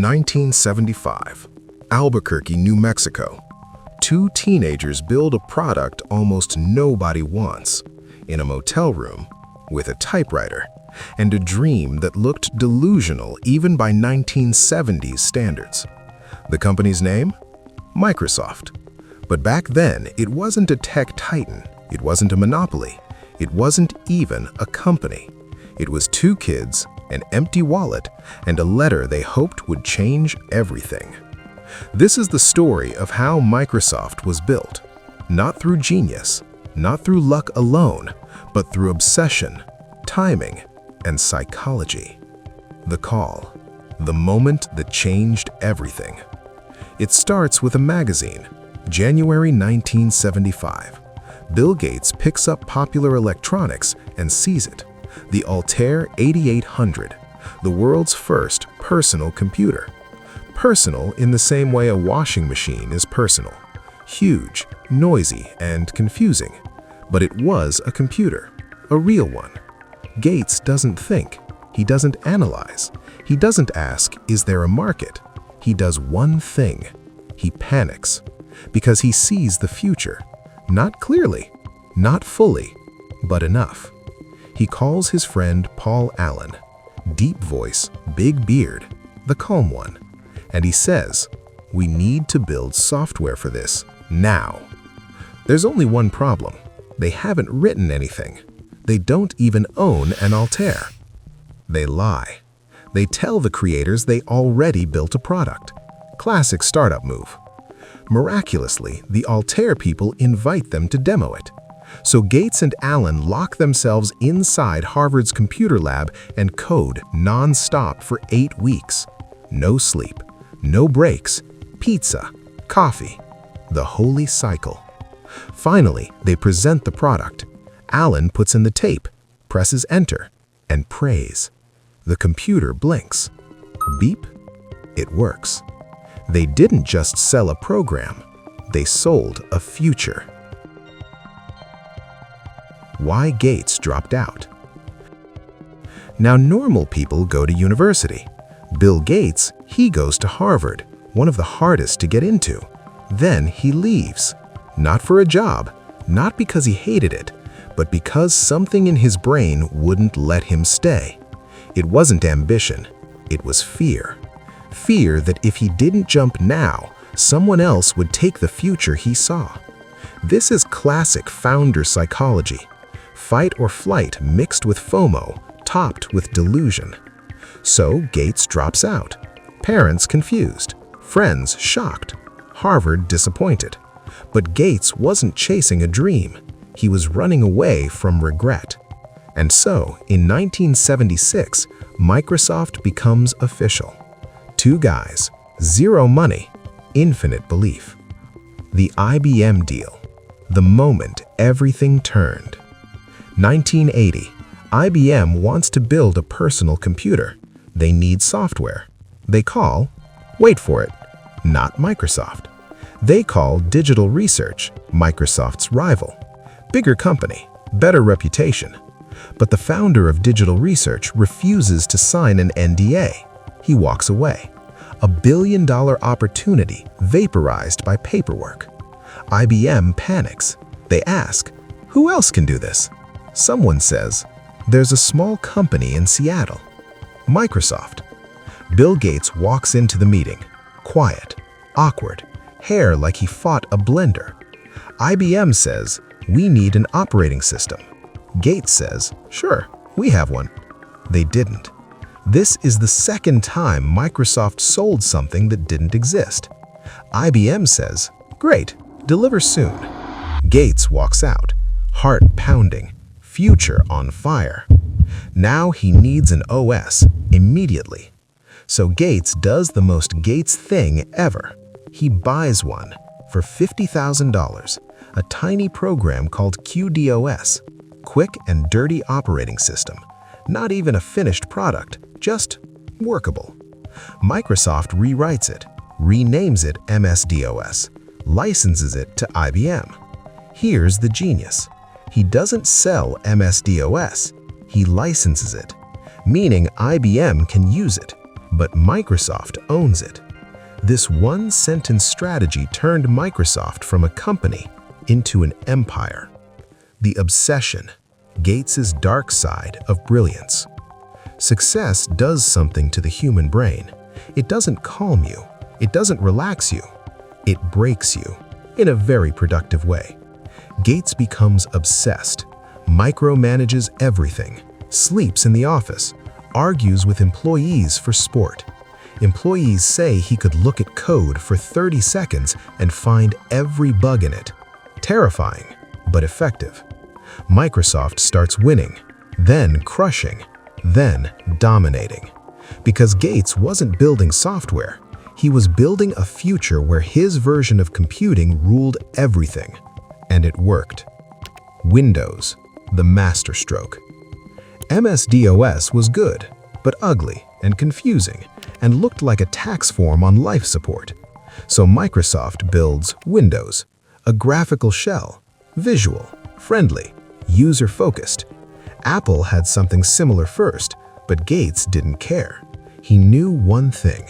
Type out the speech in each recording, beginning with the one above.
1975, Albuquerque, New Mexico. Two teenagers build a product almost nobody wants in a motel room with a typewriter and a dream that looked delusional even by 1970s standards. The company's name? Microsoft. But back then, it wasn't a tech titan. It wasn't a monopoly. It wasn't even a company. It was two kids, an empty wallet, and a letter they hoped would change everything. This is the story of how Microsoft was built. Not through genius, not through luck alone, but through obsession, timing, and psychology. The call, the moment that changed everything. It starts with a magazine, January 1975. Bill Gates picks up popular electronics and sees it. The Altair 8800, the world's first personal computer. Personal in the same way a washing machine is personal. Huge, noisy, and confusing. But it was a computer, a real one. Gates doesn't think. He doesn't analyze. He doesn't ask, is there a market? He does one thing. He panics. Because he sees the future. Not clearly, not fully, but enough. He calls his friend Paul Allen. Deep voice, big beard, the calm one. And he says, we need to build software for this, now. There's only one problem. They haven't written anything. They don't even own an Altair. They lie. They tell the creators they already built a product. Classic startup move. Miraculously, the Altair people invite them to demo it. So Gates and Allen lock themselves inside Harvard's computer lab and code non-stop for 8 weeks. No sleep, no breaks, pizza, coffee, the holy cycle. Finally, they present the product. Allen puts in the tape, presses enter, and prays. The computer blinks. Beep. It works. They didn't just sell a program, they sold a future. Why Gates dropped out. Now, normal people go to university. Bill Gates, he goes to Harvard, one of the hardest to get into. Then he leaves. Not for a job, not because he hated it, but because something in his brain wouldn't let him stay. It wasn't ambition, it was fear. Fear that if he didn't jump now, someone else would take the future he saw. This is classic founder psychology. Fight or flight mixed with FOMO, topped with delusion. So Gates drops out. Parents confused. Friends shocked. Harvard disappointed. But Gates wasn't chasing a dream. He was running away from regret. And so, in 1976, Microsoft becomes official. 2 guys, 0 money, infinite belief. The IBM deal. The moment everything turned. 1980, IBM wants to build a personal computer. They need software. They call, wait for it, not Microsoft. They call Digital Research, Microsoft's rival. Bigger company, better reputation. But the founder of Digital Research refuses to sign an NDA. He walks away. A billion-dollar opportunity vaporized by paperwork. IBM panics. They ask, who else can do this? Someone says, there's a small company in Seattle. Microsoft. Bill Gates walks into the meeting. Quiet, awkward, hair like he fought a blender. IBM says, we need an operating system. Gates says, sure, we have one. They didn't. This is the second time Microsoft sold something that didn't exist. IBM says, great, deliver soon. Gates walks out, heart pounding, future on fire. Now he needs an OS immediately. So Gates does the most Gates thing ever. He buys one for $50,000, a tiny program called QDOS, quick and dirty operating system. Not even a finished product, just workable. Microsoft rewrites it, renames it MS-DOS, licenses it to IBM. Here's the genius. He doesn't sell MS-DOS, he licenses it, meaning IBM can use it, but Microsoft owns it. This one-sentence strategy turned Microsoft from a company into an empire. The obsession, Gates's dark side of brilliance. Success does something to the human brain. It doesn't calm you. It doesn't relax you. It breaks you in a very productive way. Gates becomes obsessed, micromanages everything, sleeps in the office, argues with employees for sport. Employees say he could look at code for 30 seconds and find every bug in it. Terrifying, but effective. Microsoft starts winning, then crushing, then dominating. Because Gates wasn't building software, he was building a future where his version of computing ruled everything. And it worked. Windows, the masterstroke. MS-DOS was good, but ugly and confusing, and looked like a tax form on life support. So Microsoft builds Windows, a graphical shell, visual, friendly, user-focused. Apple had something similar first, but Gates didn't care. He knew one thing: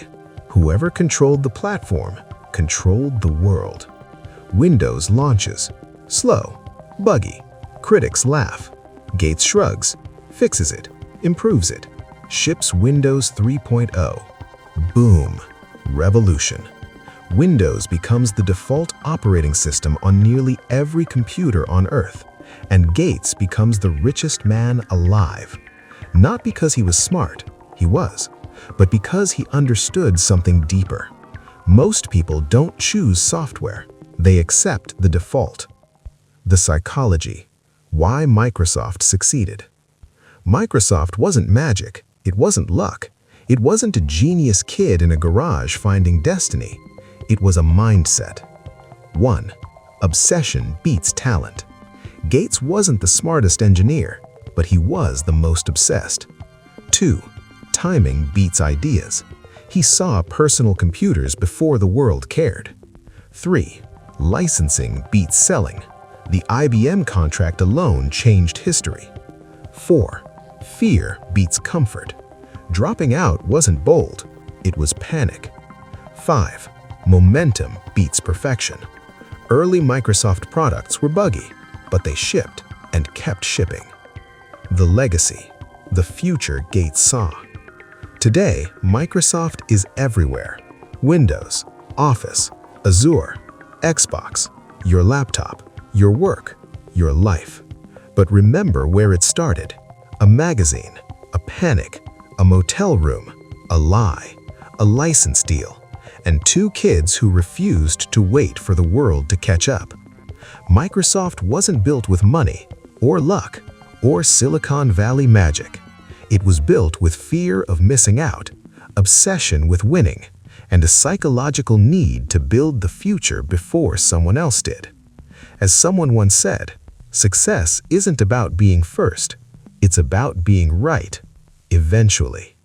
whoever controlled the platform controlled the world. Windows launches. Slow, buggy, critics laugh. Gates shrugs, fixes it, improves it, ships Windows 3.0. Boom, revolution. Windows becomes the default operating system on nearly every computer on Earth, and Gates becomes the richest man alive. Not because he was smart, he was, but because he understood something deeper. Most people don't choose software, they accept the default. The psychology. Why Microsoft succeeded. Microsoft wasn't magic, it wasn't luck, it wasn't a genius kid in a garage finding destiny. It was a mindset. 1. Obsession beats talent. Gates wasn't the smartest engineer, but he was the most obsessed. 2. Timing beats ideas. He saw personal computers before the world cared. 3. Licensing beats selling. The IBM contract alone changed history. 4. Fear beats comfort. Dropping out wasn't bold, it was panic. 5. Momentum beats perfection. Early Microsoft products were buggy, but they shipped and kept shipping. The legacy, the future Gates saw. Today, Microsoft is everywhere. Windows, Office, Azure, Xbox, your laptop, your work, your life. But remember where it started. A magazine, a panic, a motel room, a lie, a license deal, and 2 kids who refused to wait for the world to catch up. Microsoft wasn't built with money, or luck, or Silicon Valley magic. It was built with fear of missing out, obsession with winning, and a psychological need to build the future before someone else did. As someone once said, success isn't about being first, it's about being right, eventually.